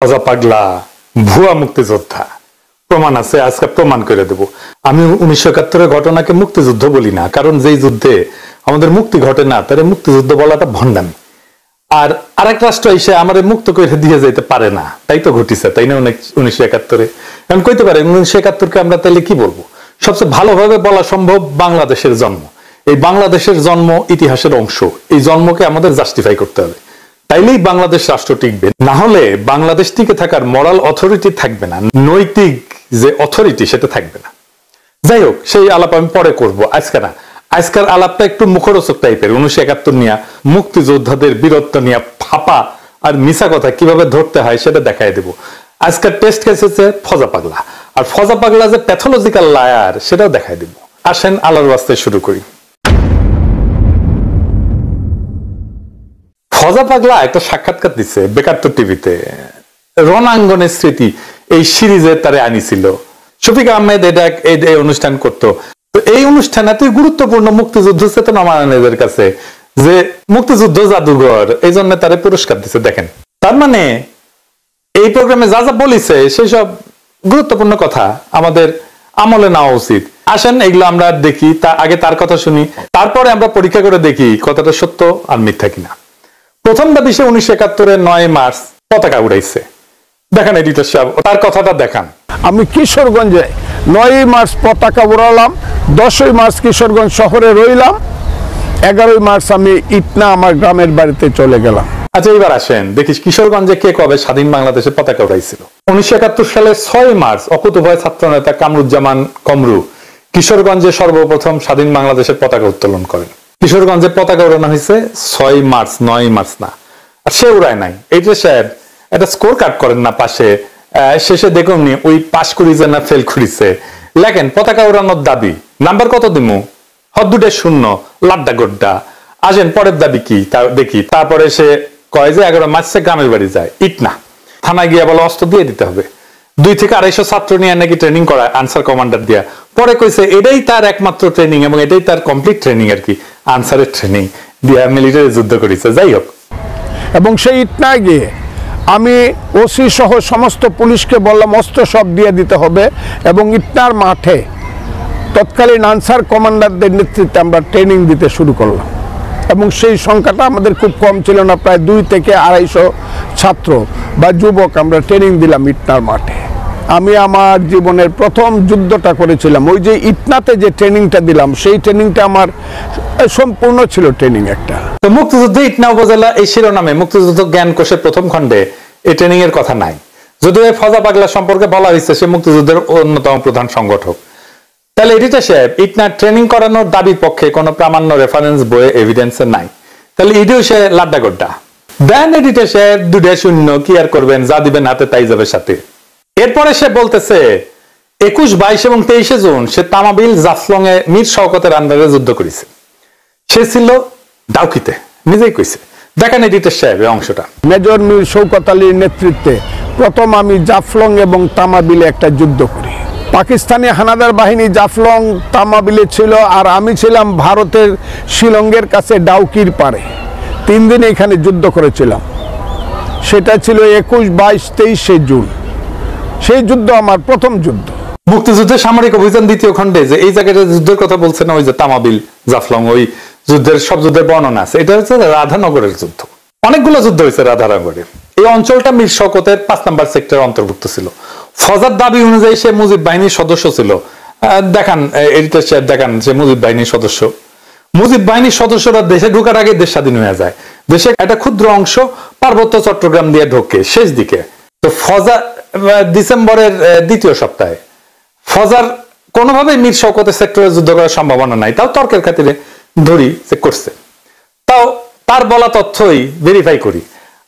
ফজা পাগলা ভুয়া মুক্তিযোদ্ধা, প্রমাণ আছে, আজকে প্রমাণ করে দেব। আমি 1971-এর ঘটনাকে মুক্তিযুদ্ধ বলি না, কারণ যেই যুদ্ধে আমাদের মুক্তি ঘটে না তারে মুক্তিযুদ্ধ বলাটা ভণ্ডামি। আর আরেক রাষ্ট্র এসে আমাদের মুক্ত করে দিয়ে যেতে পারে না, তাই তো ঘটিছে, তাই না? 1971-এ এখন কইতে পারে 1971-কে আমরা তাহলে কি বলবো? সবচেয়ে ভালোভাবে বলা সম্ভব বাংলাদেশের জন্ম। এই বাংলাদেশের জন্ম ইতিহাসের অংশ, এই জন্মকে আমাদের জাস্টিফাই করতে হবে, তাইলেই বাংলাদেশ রাষ্ট্র টিকবে। না হলে বাংলাদেশ টিকে থাকার মরাল অথরিটি থাকবে না, নৈতিক যে অথরিটি সেটা থাকবে না। যাই হোক, সেই আলাপ আমি পরে করব, আজকে না। আজকের আলাপটা একটু মুখরোচক টাইপের। 1971 নিয়ে, মুক্তিযোদ্ধাদের বীরত্ব নিয়ে ফাপা আর মিছা কথা কিভাবে ধরতে হয় সেটা দেখাই দেব। আজকের টেস্ট কেস হচ্ছে ফজা পাগলা, আর ফজা পাগলা যে প্যাথোলজিক্যাল লায়ার সেটাও দেখাই দেব। আসেন আলোর বাস্তে শুরু করি। ফজা পাগলা একটা সাক্ষাৎকার দিচ্ছে বেকারত্ব টিভিতে। রণাঙ্গনের স্মৃতি এই সিরিজে তারে আনিছিল। শফিক আহমেদ এটা এই অনুষ্ঠান করতো। তো এই অনুষ্ঠান এতই গুরুত্বপূর্ণ মুক্তিযুদ্ধ চেতনা মানেদের কাছে যে মুক্তিযুদ্ধ জাদুঘর, এই জন্য তারে পুরস্কার দিচ্ছে। দেখেন, তার মানে এই প্রোগ্রামে যা যা বলিছে সেসব গুরুত্বপূর্ণ কথা আমাদের আমলে নেওয়া উচিত। আসেন এগুলো আমরা দেখি, তা আগে তার কথা শুনি, তারপরে আমরা পরীক্ষা করে দেখি কথাটা সত্য আর মিথ্যা কিনা। প্রথম দাবি, 1971-এর 9 মার্চ পতাকা উড়াইছে। দেখেন এডিটর সাহেব, তার কথাটা দেখান। আমি কিশোরগঞ্জে 9 মার্চ পতাকা উড়ালাম, 10 মার্চ কিশোরগঞ্জ শহরে রইলাম, 11 মার্চ আমি ইটনা আমার গ্রামের বাড়িতে চলে গেলাম। আচ্ছা, এবার আসেন দেখিস কিশোরগঞ্জে কে কবে স্বাধীন বাংলাদেশের পতাকা উড়াইছিল। 1971 সালে 6 মার্চ অকুতোভয় ছাত্র নেতা কামরুজ্জামান কমরু কিশোরগঞ্জে সর্বপ্রথম স্বাধীন বাংলাদেশের পতাকা উত্তোলন করেন। কিশোরগঞ্জে পতাকা উড়ানো হয়েছে 6 মার্চ, 9 মার্চ না। আর সে উড়ায় নাই। এইটা সাহেব একটা স্কোর কার্ড করেন না পাশে, শেষে দেখুন ওই পাশ করিছে না ফেল করিছে, লেখেন পতাকা উড়ানোর দাবি নাম্বার কত দিমু, হদ্দুটে 0, লাড্ডা গোড্ডা। আসেন পরের দাবি কি দেখি। তারপরে সে কয় যে 11 মার্চে গ্রামের বাড়ি যায় ইটনা, থানায় গিয়ে বলে অস্ত্র দিয়ে দিতে হবে। 200 থেকে 250 ছাত্র নিয়ে নাকি ট্রেনিং করায় আনসার কমান্ডার দিয়া। পরে কইছে এটাই তার একমাত্র ট্রেনিং এবং এটাই তার কমপ্লিট ট্রেনিং আর কি, আনসারের ট্রেনিং দিয়া মিলিটারি যুদ্ধ করেছে। যাই হোক, এবং সেই ইটনায় গিয়ে আমি ওসি সহ সমস্ত পুলিশকে বললাম অস্ত্র সব দিয়ে দিতে হবে, এবং ইটনার মাঠে তৎকালীন আনসার কমান্ডারদের নেতৃত্বে আমরা ট্রেনিং দিতে শুরু করলাম। এবং সেই সংখ্যাটা আমাদের খুব কম ছিল না, প্রায় 2 থেকে 250 ছাত্র বা যুবক আমরা ট্রেনিং দিলাম ইটনার মাঠে। আমি আমার জীবনের প্রথম যুদ্ধটা করেছিলাম। ওই যে ইটনাতে যে ট্রেনিংটা দিলাম, সেই ট্রেনিংটা আমার সম্পূর্ণ ছিল ট্রেনিং একটা। তো মুক্তিযুদ্ধ ইটনা উপজেলা এই শিরোনামে মুক্তিযুদ্ধ জ্ঞান কোষের প্রথম খণ্ডে এই ট্রেনিং এর কথা নাই। যদিও এই ফজা পাগলা সম্পর্কে বলা হয়েছে সে মুক্তিযুদ্ধের অন্যতম প্রধান সংগঠক। তাহলে এডিটর সাহেব, ইটনা ট্রেনিং করানোর দাবির পক্ষে কোনো প্রামাণ্য রেফারেন্স বইয়ে এভিডেন্স নাই। তাহলে ইডিও সে লাড্ডা গোড্ডা দেন। এডিটর সাহেব 2-0, কি আর করবেন, যা দিবেন হাতে তাই যাবে সাথে। এরপরে সে বলতেছে 21, 22 এবং 23 জুন সে তামাবিল জাফলং এ মীর শওকতের আন্ডারে যুদ্ধ করেছে। সে ছিল ডাউকিতে, নিজেই কইছে। দেখেন এডিটর সাহেব এই অংশটা। মেজর মীর শওকত আলীর নেতৃত্বে প্রথম আমি জাফলং এবং তামাবিলে একটা যুদ্ধ করি। পাকিস্তানি হানাদার বাহিনী জাফলং তামাবিলে ছিল, আর আমি ছিলাম ভারতের শিলংয়ের কাছে ডাউকির পারে। 3 দিন এখানে যুদ্ধ করেছিলাম। সেটা ছিল 21, 22, 23 জুন। সেই যুদ্ধ আমার প্রথম যুদ্ধ। মুক্তিযুদ্ধের সামরিক অভিযান 2য় খণ্ডে যে এই জায়গাটা যুদ্ধের কথা বলছে না, ওই যে তামাবিল জাফলং, ওই যুদ্ধের সব যুদ্ধের বর্ণনা আছে। এটা হচ্ছে রাধানগরের যুদ্ধ। অনেকগুলো যুদ্ধ হয়েছে রাধানগরে। এই অঞ্চলটা মীর শওকতের 5 নম্বর সেক্টরের অন্তর্ভুক্ত ছিল। ফজার দাবি অনুযায়ী সে মুজিব বাহিনীর সদস্য ছিল। দেখান এডিটর সাহেব, দেখান সে মুজিব বাহিনীর সদস্য। মুজিব বাহিনীর সদস্যরা দেশে ঢোকার আগে দেশ স্বাধীন হয়ে যায়। দেশে একটা ক্ষুদ্র অংশ পার্বত্য চট্টগ্রাম দিয়ে ঢোকে শেষ দিকে। তো ফজা ডিসেম্বরের 2য় সপ্তাহে ফজার কোনোভাবে মীর শওকতের সেক্টরে যুদ্ধ করার সম্ভাবনা নাই, তাও তর্কের খাতিরে ধরি সে করছে। তাও তার বলা তথ্যই ভেরিফাই করি।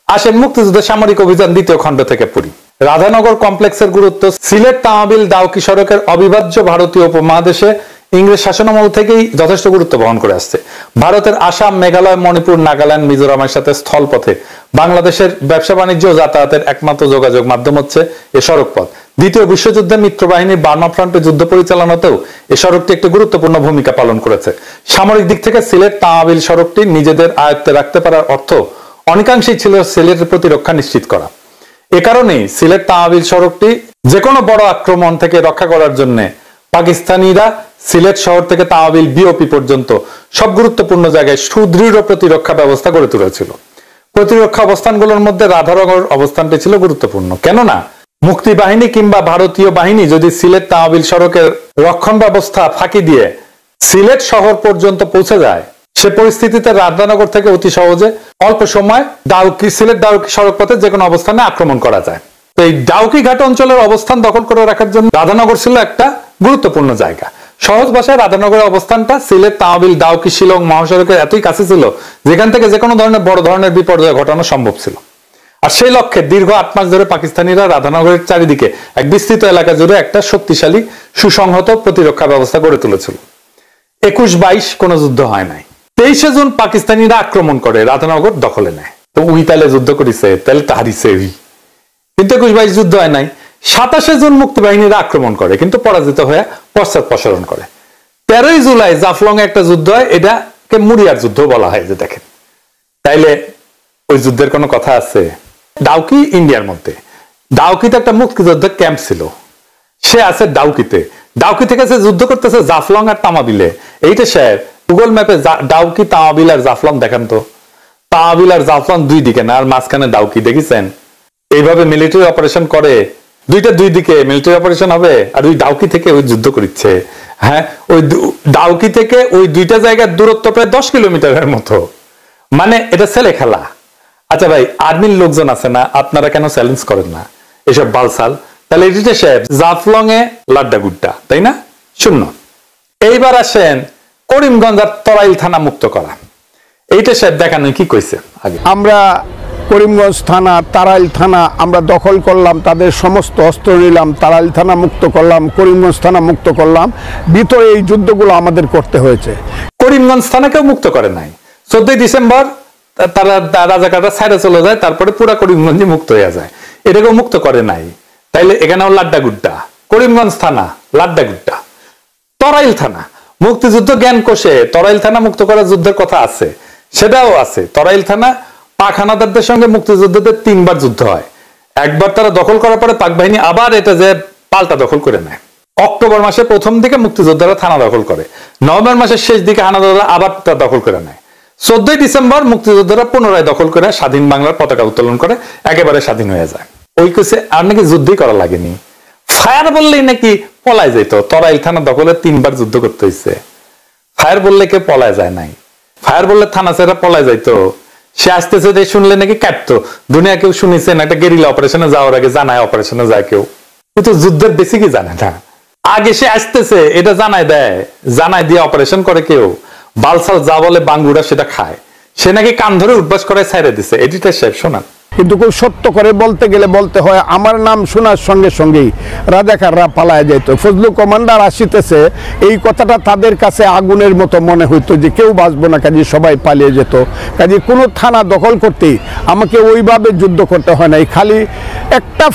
আসেন মুক্তিযুদ্ধের সামরিক অভিযান 2য় খণ্ড থেকে পড়ি। রাধানগর কমপ্লেক্সের গুরুত্ব সিলেট তামাবিল দাউকি সড়কের অবিভাজ্য ভারতীয় উপমহাদেশে ইংরেজ শাসনামল থেকেই যথেষ্ট গুরুত্ব বহন করে আসছে। ভারতের আসাম, মেঘালয়, মণিপুর, নাগাল্যান্ড, মিজোরামের সাথে স্থলপথে বাংলাদেশের ব্যবসা বাণিজ্য ও যাতায়াতের একমাত্র যোগাযোগ মাধ্যম হচ্ছে এ সড়ক পথ। দ্বিতীয় বিশ্বযুদ্ধে মিত্রবাহিনীর বার্মা ফ্রন্টে যুদ্ধ পরিচালনাতেও এ সড়কটি একটি গুরুত্বপূর্ণ ভূমিকা পালন করেছে। সামরিক দিক থেকে সিলেট তামাবিল সড়কটি নিজেদের আয়ত্তে রাখতে পারার অর্থ অনেকাংশেই ছিল সিলেটের প্রতিরক্ষা নিশ্চিত করা। এ কারণেই সিলেট তামাবিল সড়কটি যে কোনো বড় আক্রমণ থেকে রক্ষা করার জন্য পাকিস্তানিরা সিলেট শহর থেকে তামাবিল বিওপি পর্যন্ত সব গুরুত্বপূর্ণ জায়গায় সুদৃঢ় প্রতিরক্ষা ব্যবস্থা গড়ে তুলেছিল। প্রতিরক্ষা অবস্থানগুলোর মধ্যে রাধানগর অবস্থানটি ছিল গুরুত্বপূর্ণ, কেননা মুক্তি বাহিনী কিংবা ভারতীয় বাহিনী যদি সিলেট তামাবিল সড়কের রক্ষণ ব্যবস্থা ফাঁকি দিয়ে সিলেট শহর পর্যন্ত পৌঁছে যায়, সে পরিস্থিতিতে রাধানগর থেকে অতি সহজে অল্প সময় সিলেট ডাউকি সড়ক পথে যে কোনো অবস্থানে আক্রমণ করা যায়। তো এই ডাউকি ঘাট অঞ্চলের অবস্থান দখল করে রাখার জন্য রাধানগর ছিল একটা গুরুত্বপূর্ণ জায়গা। সহজ ভাষায় রাধানগরের অবস্থানটা সিলেট তামাবিল ডাউকি শিলং মহাসড়কের এতই কাছে ছিল যেখান থেকে যে কোনো ধরনের বড় ধরনের বিপর্যয় ঘটানো সম্ভব ছিল। আর সেই লক্ষ্যে দীর্ঘ 8 মাস ধরে পাকিস্তানিরা রাধানগরের চারিদিকে এক বিস্তৃত এলাকা জুড়ে একটা শক্তিশালী সুসংহত প্রতিরক্ষা ব্যবস্থা গড়ে তুলেছিল। 21-22 কোনো যুদ্ধ হয় নাই। 23শে জুন পাকিস্তানিরা আক্রমণ করে রাধানগর দখলে নেয়। তো উই তাহলে যুদ্ধ করেছে, তাহলে হারিছে। কিন্তু 21-22 যুদ্ধ হয় নাই। 27শে জুন মুক্তিবাহিনীরা আক্রমণ করে কিন্তু পরাজিত হয়ে পশ্চাৎপসরণ করে। 13ই জুলাই জাফলং এ একটা যুদ্ধ হয়, এটাকে মুরিয়ার যুদ্ধ বলা হয়। যে দেখেন, তাইলে ওই যুদ্ধের কোনো কথা আছে? ডাউকি ইন্ডিয়ার মধ্যে, ডাউকিতে একটা মুক্তিযোদ্ধার ক্যাম্প ছিল, সে আছে ডাউকিতে। ডাউকি থেকে সে যুদ্ধ করতেছে জাফলং আর তামাবিলে। এইটা স্যার গুগল ম্যাপে ডাউকি তামাবিল আর জাফলং দেখান তো। তামাবিল আর জাফলং দুই দিকে না, আর মাঝখানে ডাউকি, দেখেছেন? এইভাবে মিলিটারি অপারেশন করে, দুই দিকে মিলিটারি অপারেশন হবে, আর ওই ডাউকি থেকে ওই যুদ্ধ করছে। হ্যাঁ, ওই ডাউকি থেকে ওই দুইটা জায়গার দূরত্ব প্রায় 10 কিলোমিটারের মতো। মানে এটা ছেলে খেলা। আচ্ছা ভাই, আর্মির লোকজন আছে না, আপনারা কেন চ্যালেঞ্জ করেন না এসব বালসাল? তাহলে এডিটর সাহেব, জাফলং এ লাড্ডা গুড্ডা, তাই না? শূন্য। এইবার আসেন করিমগঞ্জ আর তরাইল থানা মুক্ত করা। এইটা সাহেব দেখানো কি কইছে আগে? আমরা করিমগঞ্জ থানা, তারাইল থানা আমরা দখল করলাম, তাদের সমস্ত অস্ত্র নিলাম, তারাইল থানা মুক্ত করলাম, করিমগঞ্জ থানা মুক্ত করলাম। ভিতরে এই যুদ্ধগুলো আমাদের করতে হয়েছে। করিমগঞ্জ থানাকেও মুক্ত করে নাই। 14ই ডিসেম্বর তারা রাজাকাররা ছাইড়ে চলে যায়, তারপরে পুরা করিমগঞ্জে মুক্ত হয়ে যায়। এটাকেও মুক্ত করে নাই। তাইলে এখানেও লাড্ডা গুড্ডা। করিমগঞ্জ থানা লাড্ডা গুড্ডা। তরাইল থানা মুক্তিযুদ্ধ জ্ঞান কোষে তরাইল থানা মুক্ত করার যুদ্ধের কথা আছে, সেটাও আছে। তরাইল থানা পাক হানাদারদের সঙ্গে মুক্তিযুদ্ধদের 3 বার যুদ্ধ হয়। একবার তারা দখল করার পরে পাক বাহিনী আবার এটা যে পাল্টা দখল করে নেয়। অক্টোবর মাসে প্রথম দিকে মুক্তিযোদ্ধারা থানা দখল করে, নভেম্বর মাসের শেষ দিকে হানাদাররা আবার তা দখল করে নেয়। 14ই ডিসেম্বর মুক্তিযোদ্ধারা পুনরায় দখল করে স্বাধীন বাংলার পতাকা উত্তোলন করে একেবারে স্বাধীন হয়ে যায়। ওই কেসে আর নাকি যুদ্ধই করা লাগেনি, ফায়ার বললেই নাকি পলায় যেত। তরাইল থানা দখলে 3 বার যুদ্ধ করতে হয়েছে। ফায়ার বললে কেউ পলায় যায় নাই। ফায়ার বললে থানা ছেড়ে পলায় যাইতো। সে আসতেছে যে শুনলে নাকি কাটতো। দুনিয়া কেউ শুনেছেন একটা গেরিলা অপারেশনে যাওয়ার আগে জানায় অপারেশনে যায় কেউ? কিন্তু যুদ্ধের বেশি কি জানে না। আগে সে আসতেছে এটা জানায় দেয়, জানায় দিয়ে অপারেশন করে কেউ। বালসাল যা বলে বাঙ্গুরা সেটা খায়। সে নাকি কান ধরে উঠবাস করে ছাইড়ে দিছে। এডিটর সাহেব শোনান। কিন্তু খুব সত্য করে বলতে গেলে বলতে হয়, আমার নাম শোনার সঙ্গে সঙ্গেই রাজাকাররা পালায় যেত। ফজলু কমান্ডার আসিতেছে, এই কথাটা তাদের কাছে আগুনের মতো মনে হইতো যে কেউ বাঁচবো না, কাজে সবাই পালিয়ে যেত। কাজে কোনো থানা দখল করতেই আমাকে ওইভাবে যুদ্ধ করতে হয় নাই। খালি একটা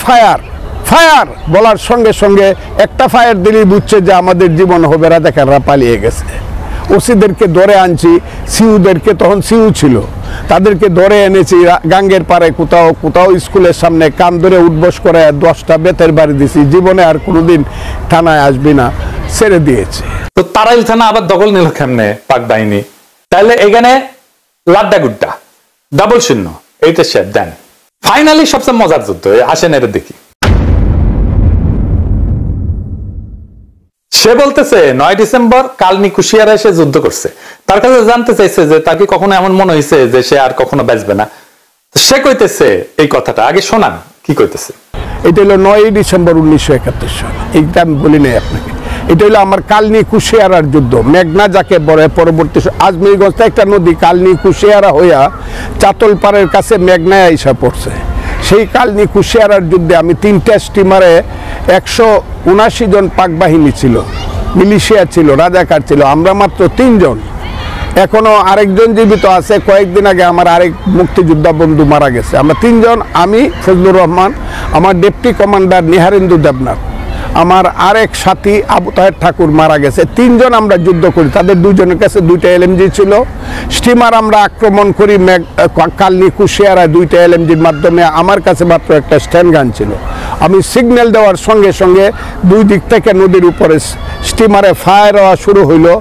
ফায়ার বলার সঙ্গে সঙ্গে একটা ফায়ার দিলেই বুঝছে যে আমাদের জীবন হবে, রাজাকাররা পালিয়ে গেছে। ওসিদেরকে ধরে আনছি, সিউদেরকে, তখন সিউ ছিল, তাদেরকে ধরে এনেছি গাঙ্গের পাড়ে কোথাও স্কুলের সামনে কান ধরে উঠবস করে 10টা বেতের বাড়ি দিছি। জীবনে আর কোনোদিন থানায় আসবি না, ছেড়ে দিয়েছে। তো তারাইল থানা আবার দখল নিল কেমনে পাক বাহিনী? তাহলে এখানে লাড্ডা গুড্ডা, ডাবল শূন্য। এইটা শেপ দেন। ফাইনালি সবচেয়ে মজার যুদ্ধ, আসেন এটা দেখি। সে বলতেছে 9 ডিসেম্বর কালনি কুশিয়ারা এসে যুদ্ধ করছে। তার কাছে জানতে চাইছে যে তাকে কখনো এমন মনে হয়েছে যে সে আর কখনো বাঁচবে না। সে কইতেছে এই কথাটা, আগে শোনান কি কইতেছে। এটা হলো 9 ডিসেম্বর 1971 সাল। এইটা আমি বলি নাই আপনাকে। এটা হলো আমার কালনি কুশিয়ারার যুদ্ধ। মেঘনা যাকে বলে, পরবর্তী আজমিরগঞ্জ একটা নদী কালনি কুশিয়ারা হইয়া চাতলপাড়ের কাছে মেঘনায় আইসা পড়ছে। সেই কালনি কুশিয়ারার যুদ্ধে আমি 3টা স্টিমারে 179 জন পাক বাহিনী ছিল, মিলিশিয়া ছিল, রাজাকার ছিল। আমরা মাত্র 3 জন। এখনো আরেকজন জীবিত আছে। কয়েকদিন আগে আমার আরেক মুক্তিযোদ্ধা বন্ধু মারা গেছে। আমরা 3 জন, আমি ফজলুর রহমান, আমার ডেপুটি কমান্ডার নিহারেন্দু দেবনাথ, আমার আরেক সাথী আবু তাহের ঠাকুর মারা গেছে। 3 জন আমরা যুদ্ধ করি, তাদের 2 জনের কাছে 2টা LMG ছিল। স্টিমার আমরা আক্রমণ করি কালনি কুশিয়ারায় 2টা LMGর মাধ্যমে, আমার কাছে মাত্র একটা স্ট্যান্ড গান ছিল। আমি সিগন্যাল দেওয়ার সঙ্গে সঙ্গে 2 দিক থেকে নদীর উপরে স্টিমারে ফায়ার হওয়া শুরু হইলো,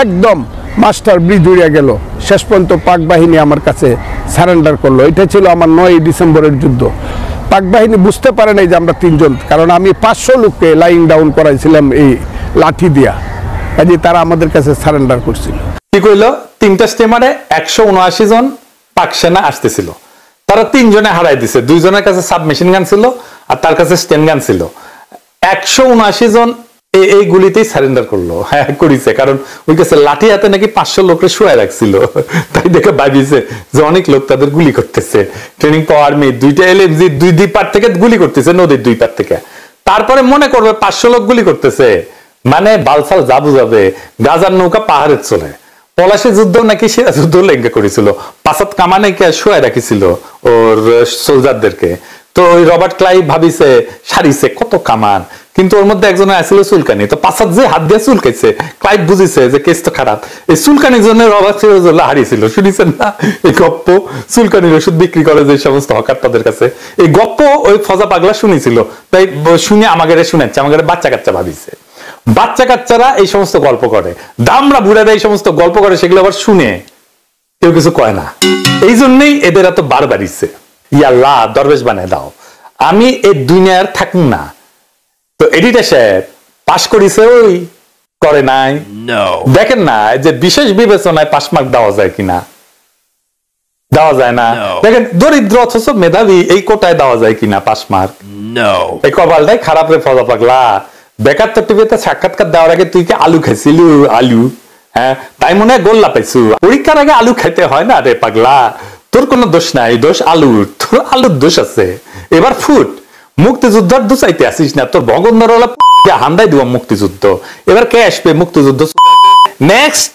একদম মাস্টার ব্রিজ উড়ে গেল। শেষ পর্যন্ত পাক বাহিনী আমার কাছে সারেন্ডার করলো। এটা ছিল আমার 9ই ডিসেম্বরের যুদ্ধ। পাক বাহিনী বুঝতে পারে নাই যে আমরা 3 জন, কারণ আমি 500 লোককে লাইং ডাউন করাইছিলাম এই লাঠি দিয়া, কাজে তারা আমাদের কাছে সারেন্ডার করছিল। কি কইলো, 3টা স্টিমারে 179 জন পাক সেনা আসতেছিল, তারা 3 জনে হারাই দিছে। 2 জনের কাছে সাবমেশিন গান ছিল আর তার কাছে স্টেন গান ছিল। 179 জন এই গুলিতেই সারেন্ডার করলো। হ্যাঁ করিছে, কারণ ওই কাছে লাঠি হাতে নাকি 500 লোককে শুয়ে রাখছিল, তাই দেখে ভাবিছে যে অনেক লোক তাদের গুলি করতেছে। ট্রেনিং পাওয়ার মেয়ে 2টা LMG 2 পার থেকে গুলি করতেছে, নদীর 2 পার থেকে। তারপরে মনে করবে 500 লোক গুলি করতেছে, মানে বালসাল যাবু যাবে, গাজার নৌকা পাহাড়ের চলে। পলাশী যুদ্ধ নাকি সেরা যুদ্ধ লেঙ্গা করেছিল, 5 কামানে শুয়ে রাখিছিল ওর সোলজারদেরকে। তো ওই রবার্ট ক্লাইভ ভাবিছে সারিছে কত কামান, কিন্তু ওর মধ্যে একজনের আসছিল চুলকানি। তো 5 যে হাত দিয়ে চুলকাইছে, ক্লাইভ বুঝিছে যে কেস তো খারাপ। এই চুলকানির জন্য রবার্ট সিরাজউদ্দৌলা হারিয়েছিল। শুনেছেন না এই গপ্প? চুলকানির ওষুধ বিক্রি করে যে সমস্ত হকার তাদের কাছে, এই গপ্প ওই ফজা পাগলা শুনেছিল। তাই শুনে আমাকে শুনাচ্ছে, আমাকে বাচ্চা কাচ্চা ভাবিছে। বাচ্চা কাচ্চারা এই সমস্ত গল্প করে, দামরা বুড়ারা এই সমস্ত গল্প করে, সেগুলো আবার শুনে কেউ কিছু কয় না। এই জন্যই এদের এত বার বাড়িছে। ইয়াল্লাহ দরবেশ বানায় দাও, আমি এই দুনিয়ার থাকুন না। তো এডিটর সাহেব পাশ করিছে, ওই করে নাই। দেখেন না যে বিশেষ বিবেচনায় পাস মার্ক দেওয়া যায় কিনা, দেওয়া যায় না। দেখেন দরিদ্র অথচ মেধাবী, এই কোটায় দেওয়া যায় কিনা পাস মার্ক। এই কপালটাই খারাপ রে ফজা পাগলা। বেকার তো টিভিতে সাক্ষাৎকার দেওয়ার আগে তুই কি আলু খাইছিলু? আলু, হ্যাঁ তাই মনে হয় গোল্লা পাইছু। পরীক্ষার আগে আলু খাইতে হয় না রে পাগলা, তোর কোনো দোষ নাই, দোষ আলুর। তোর আলুর দোষ আছে। এবার ফুট, মুক্তিযুদ্ধের দু চাইতে আসিস না, তোর ভগন্দর হান্দাই দিব মুক্তিযুদ্ধ। এবার কে আসবে মুক্তিযুদ্ধ? নেক্সট।